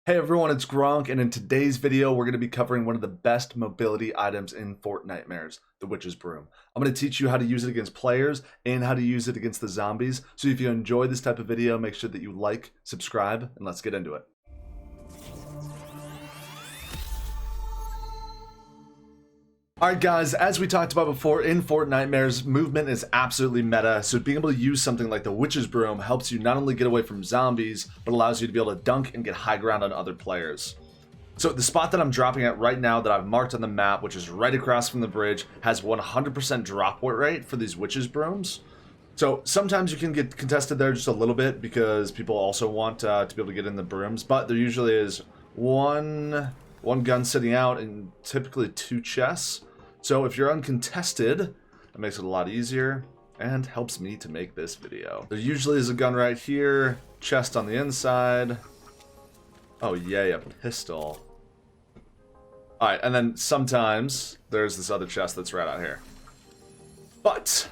Hey everyone, it's Gronk, and in today's video, we're going to be covering one of the best mobility items in Fortnitemares, the Witch's Broom. I'm going to teach you how to use it against players and how to use it against the zombies. So if you enjoy this type of video, make sure that you like, subscribe, and let's get into it. Alright guys, as we talked about before, in Fortnitemares, movement is absolutely meta, so being able to use something like the Witch's Broom helps you not only get away from zombies, but allows you to be able to dunk and get high ground on other players. So the spot that I'm dropping at right now that I've marked on the map, which is right across from the bridge, has 100% drop rate for these Witch's Brooms. So sometimes you can get contested there just a little bit because people also want to be able to get in the brooms, but there usually is one gun sitting out and typically two chests. So if you're uncontested, that makes it a lot easier and helps me to make this video. There usually is a gun right here, chest on the inside. Oh yay, a pistol. Alright, and then sometimes there's this other chest that's right out here. But,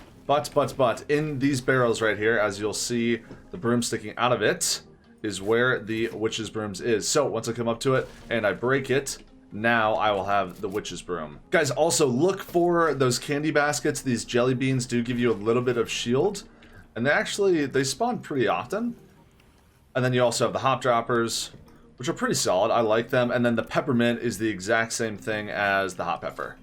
in these barrels right here, as you'll see, the broom sticking out of it is where the Witch's Brooms is. So once I come up to it and I break it, now I will have the Witch's Broom. Guys, also look for those candy baskets. These jelly beans do give you a little bit of shield, and they spawn pretty often. And then you also have the hop droppers, which are pretty solid. I like them. And then the peppermint is the exact same thing as the hot pepper.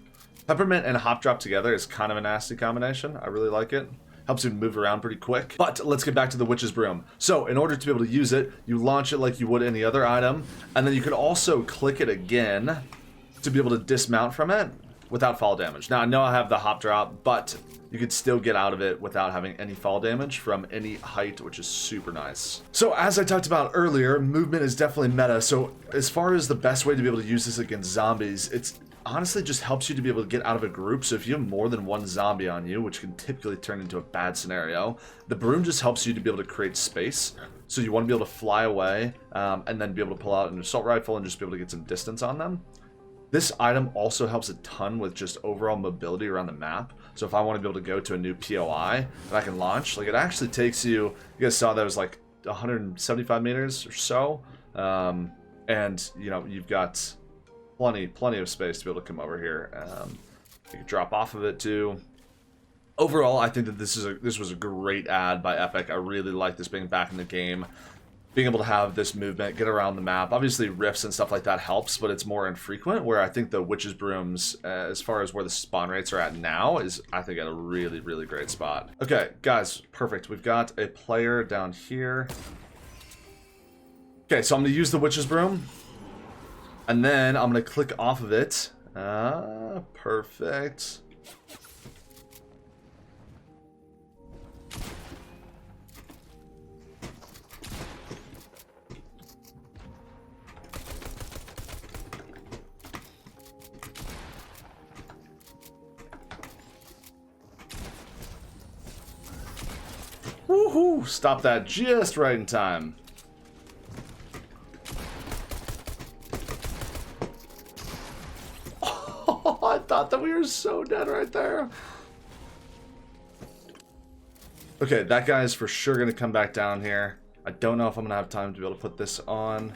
Peppermint and hop drop together is kind of a nasty combination. I really like it. Helps you move around pretty quick. But let's get back to the Witch's Broom. So in order to be able to use it, you launch it like you would any other item, and then you can also click it again to be able to dismount from it without fall damage. Now I know I have the hop drop, but you could still get out of it without having any fall damage from any height, which is super nice. So as I talked about earlier, movement is definitely meta. So as far as the best way to be able to use this against zombies, it's honestly just helps you to be able to get out of a group. So if you have more than one zombie on you, which can typically turn into a bad scenario, the broom just helps you to be able to create space. So you want to be able to fly away and then be able to pull out an assault rifle and just be able to get some distance on them. This item also helps a ton with just overall mobility around the map. So if I want to be able to go to a new POI that I can launch, like it actually takes you guys saw that was like 175 meters or so. And you know, you've got plenty of space to be able to come over here. You can drop off of it too. Overall, I think that this was a great add by Epic. I really like this being back in the game. Being able to have this movement, get around the map. Obviously, rifts and stuff like that helps, but it's more infrequent, where I think the Witch's Brooms, as far as where the spawn rates are at now, is, I think, at a really, really great spot. Okay, guys, perfect. We've got a player down here. Okay, so I'm going to use the Witch's Broom. And then I'm going to click off of it. Perfect. Woohoo! Stop that just right in time. I thought that we were so dead right there. Okay, that guy is for sure going to come back down here. I don't know if I'm going to have time to be able to put this on.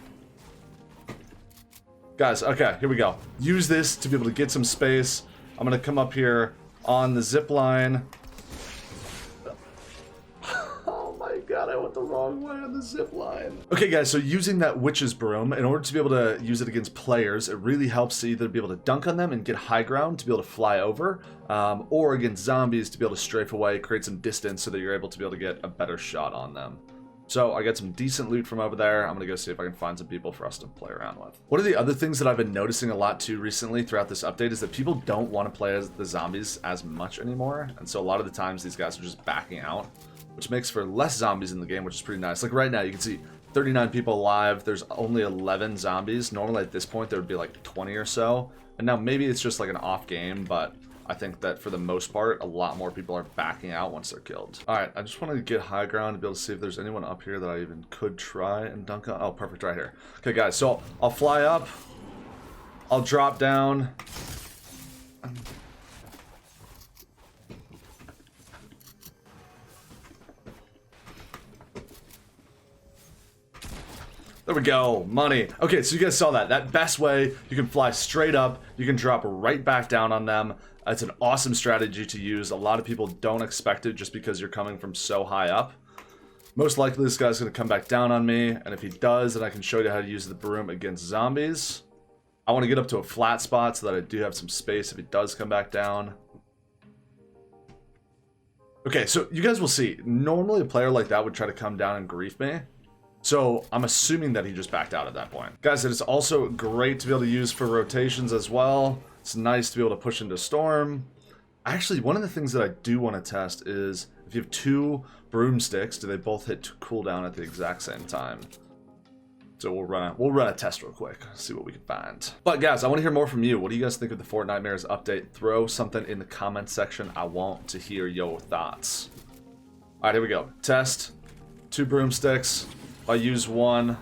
Guys, okay, here we go. Use this to be able to get some space. I'm going to come up here on the zip line. God, I went the wrong way on the zip line. Okay, guys, so using that Witch's Broom, in order to be able to use it against players, it really helps to either be able to dunk on them and get high ground to be able to fly over, or against zombies to be able to strafe away, create some distance so that you're able to be able to get a better shot on them. So I got some decent loot from over there. I'm going to go see if I can find some people for us to play around with. One of the other things that I've been noticing a lot too recently throughout this update is that people don't want to play as the zombies as much anymore. And so a lot of the times these guys are just backing out, which makes for less zombies in the game, which is pretty nice. Like right now, you can see 39 people alive. There's only 11 zombies. Normally at this point, there would be like 20 or so. And now maybe it's just like an off game, but I think that for the most part, a lot more people are backing out once they're killed. All right, I just want to get high ground to be able to see if there's anyone up here that I even could try and dunk on. Oh, perfect, right here. Okay, guys, so I'll fly up. I'll drop down. There we go, money. Okay, so you guys saw that. That best way, you can fly straight up, you can drop right back down on them. It's an awesome strategy to use. A lot of people don't expect it just because you're coming from so high up. Most likely this guy's gonna come back down on me, and if he does, then I can show you how to use the broom against zombies. I wanna get up to a flat spot so that I do have some space if he does come back down. Okay, so you guys will see, normally a player like that would try to come down and grief me. So I'm assuming that he just backed out at that point. Guys, it is also great to be able to use for rotations as well. It's nice to be able to push into storm. Actually, one of the things that I do want to test is if you have two broomsticks, do they both hit cooldown at the exact same time? So we'll run a test real quick, see what we can find. But guys, I want to hear more from you. What do you guys think of the Fortnitemares update? Throw something in the comment section. I want to hear your thoughts. All right, here we go. Test. 2 broomsticks. I use one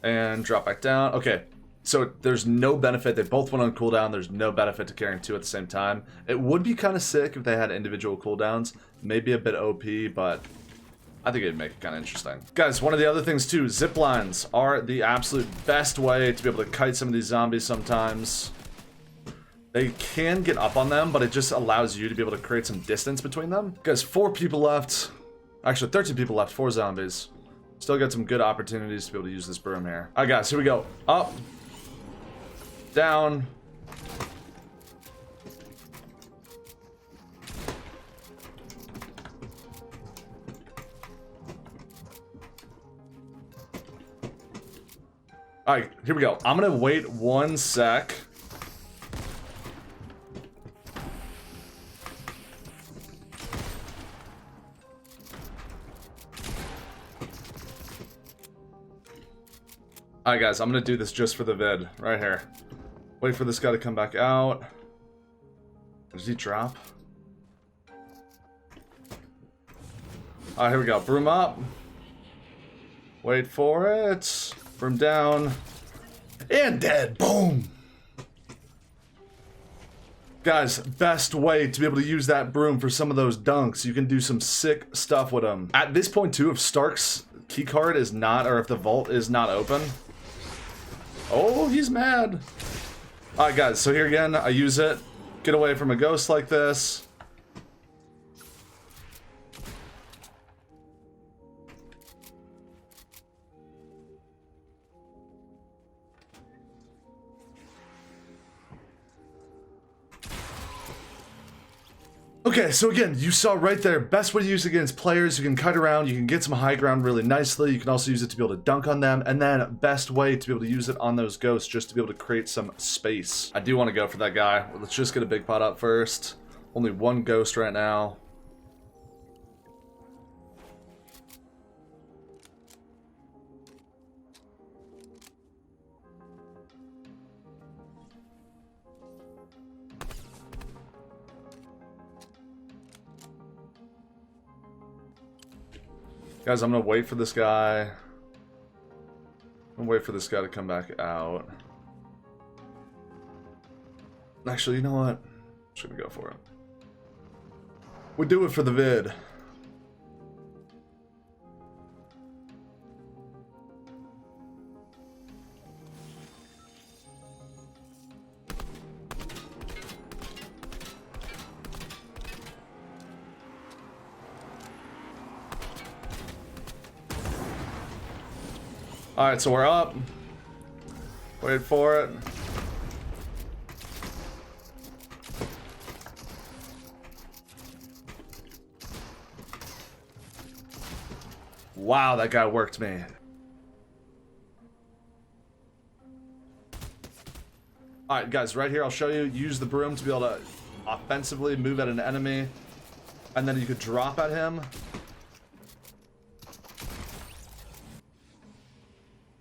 and drop back down. Okay, so there's no benefit. They both went on cooldown. There's no benefit to carrying 2 at the same time. It would be kind of sick if they had individual cooldowns. Maybe a bit OP, but I think it'd make it kind of interesting. Guys, one of the other things too, zip lines are the absolute best way to be able to kite some of these zombies sometimes. They can get up on them, but it just allows you to be able to create some distance between them. Guys, 4 people left. Actually, 13 people left, 4 zombies. Still got some good opportunities to be able to use this broom here. All right, guys, here we go. Up, down. All right, here we go. I'm gonna wait 1 sec. Alright guys, I'm gonna do this just for the vid, right here. Wait for this guy to come back out. Does he drop? Alright, here we go. Broom up. Wait for it. Broom down. And dead. Boom! Guys, best way to be able to use that broom for some of those dunks. You can do some sick stuff with them. At this point too, if Stark's keycard is not, or if the vault is not open. Oh, he's mad. Alright guys, so here again, I use it. Get away from a ghost like this. Okay, so again, you saw right there, best way to use it against players. You can kite around, you can get some high ground really nicely. You can also use it to be able to dunk on them. And then best way to be able to use it on those ghosts, just to be able to create some space. I do want to go for that guy. Let's just get a big pot up first. Only 1 ghost right now. Guys, I'm gonna wait for this guy. I'm gonna wait for this guy to come back out. Actually, you know what? I'm just gonna go for it. We do it for the vid. Alright, so we're up. Wait for it. Wow, that guy worked me. Alright, guys, right here, I'll show you. Use the broom to be able to offensively move at an enemy. And then you could drop at him.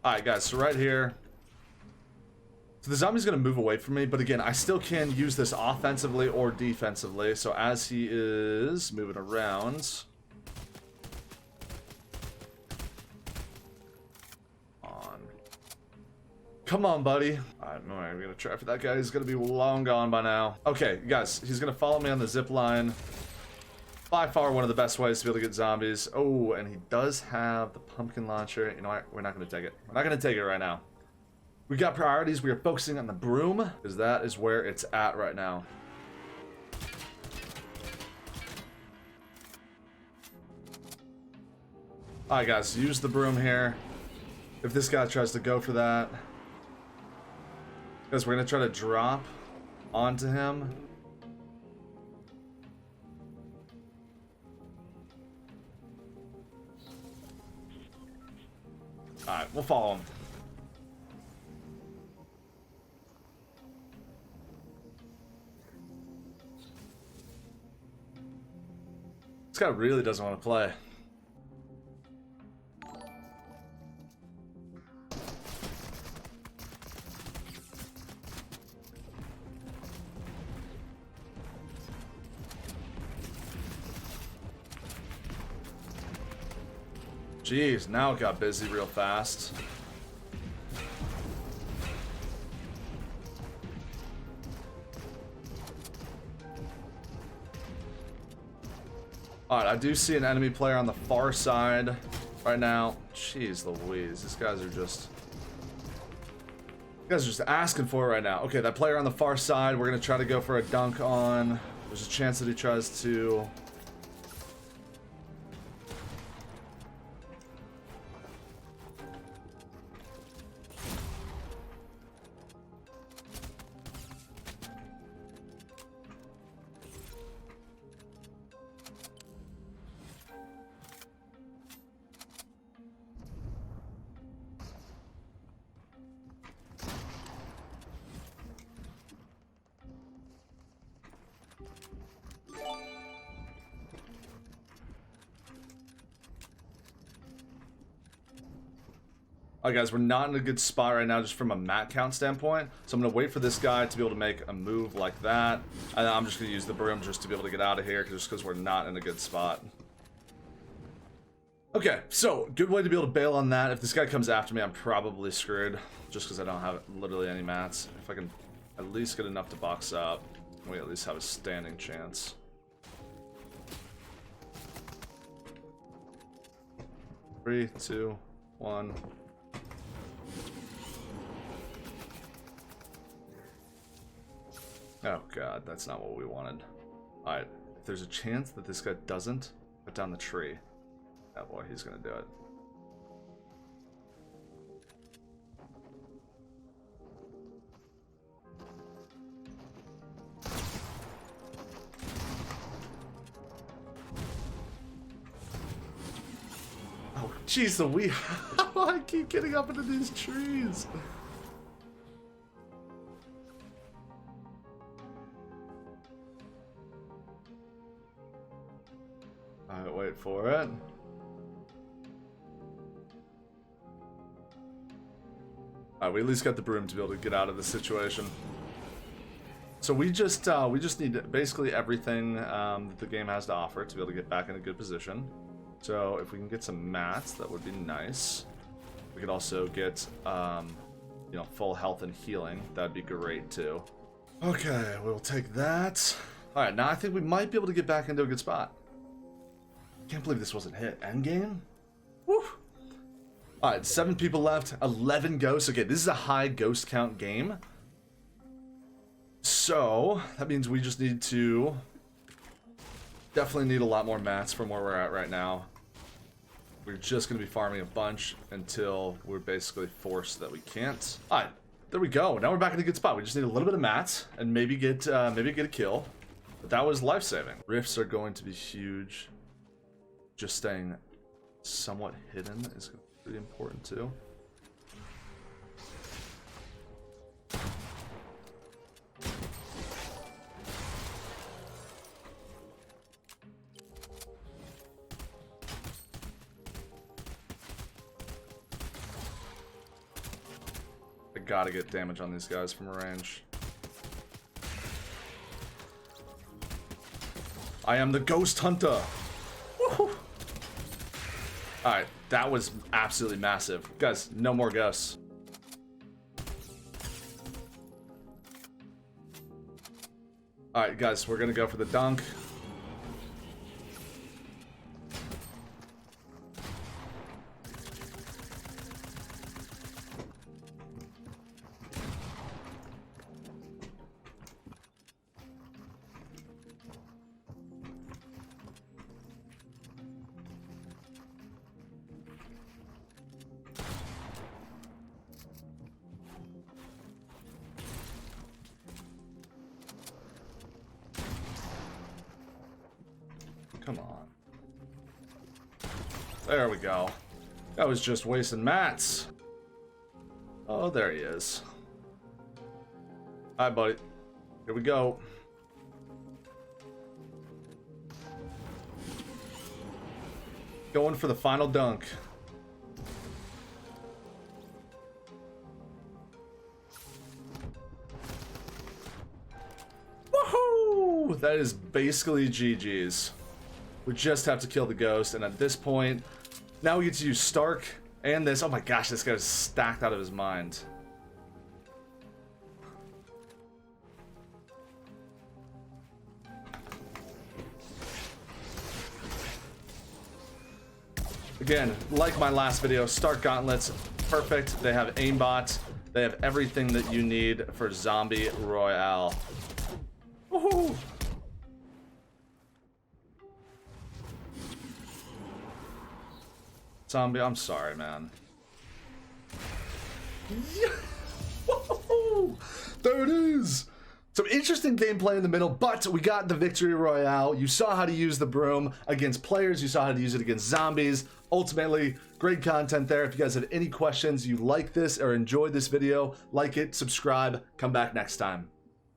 Alright guys, so right here. So the zombie's going to move away from me, but again, I still can use this offensively or defensively. So as he is moving around. Come on, buddy. I'm going to try for that guy. He's going to be long gone by now. Okay, guys, he's going to follow me on the zip line. By far one of the best ways to be able to get zombies. Oh, and he does have the pumpkin launcher. You know what? We're not going to take it. We're not going to take it right now. We got priorities. We are focusing on the broom because that is where it's at right now. Alright, guys. Use the broom here. If this guy tries to go for that. Guys, we're going to try to drop onto him. Alright, we'll follow him. This guy really doesn't want to play. Jeez, now it got busy real fast. Alright, I do see an enemy player on the far side right now. Jeez Louise, these guys are just asking for it right now. Okay, that player on the far side, we're gonna try to go for a dunk on. There's a chance that he tries to. Alright guys, we're not in a good spot right now just from a mat count standpoint. So I'm going to wait for this guy to be able to make a move like that. And I'm just going to use the broom just to be able to get out of here just because we're not in a good spot. Okay, so good way to be able to bail on that. If this guy comes after me, I'm probably screwed just because I don't have literally any mats. If I can at least get enough to box up, we at least have a standing chance. Three, two, one. Oh god, that's not what we wanted. Alright, if there's a chance that this guy doesn't put down the tree, oh boy, he's gonna do it. Oh, jeez, I keep getting up into these trees. Alright, wait for it. Alright, we at least got the broom to be able to get out of the situation. So we just need basically everything that the game has to offer to be able to get back in a good position. So if we can get some mats, that would be nice. We could also get, you know, full health and healing. That'd be great too. Okay, we'll take that. Alright, now I think we might be able to get back into a good spot. Can't believe this wasn't hit. Endgame? Woo! Alright, 7 people left, 11 ghosts. Okay, this is a high ghost count game. So, that means we just need to definitely need a lot more mats from where we're at right now. We're just going to be farming a bunch until we're basically forced that we can't. Alright, there we go. Now we're back in a good spot. We just need a little bit of mats and maybe get a kill. But that was life-saving. Rifts are going to be huge. Just staying somewhat hidden is pretty important too. I gotta get damage on these guys from range. I am the ghost hunter. Woohoo! Alright, that was absolutely massive. Guys, no more ghosts. Alright, guys, we're gonna go for the dunk. Come on. There we go. I was just wasting mats. Oh, there he is. Alright, buddy. Here we go. Going for the final dunk. Woohoo! That is basically GG's. We just have to kill the ghost, and at this point, now we get to use Stark and this. Oh my gosh, this guy's stacked out of his mind. Again, like my last video, Stark Gauntlets, perfect. They have aimbot. They have everything that you need for Zombie Royale. Woohoo! Zombie, I'm sorry, man. Yeah. There it is! Some interesting gameplay in the middle, but we got the victory royale. You saw how to use the broom against players. You saw how to use it against zombies. Ultimately, great content there. If you guys have any questions, you like this or enjoyed this video, like it, subscribe, come back next time.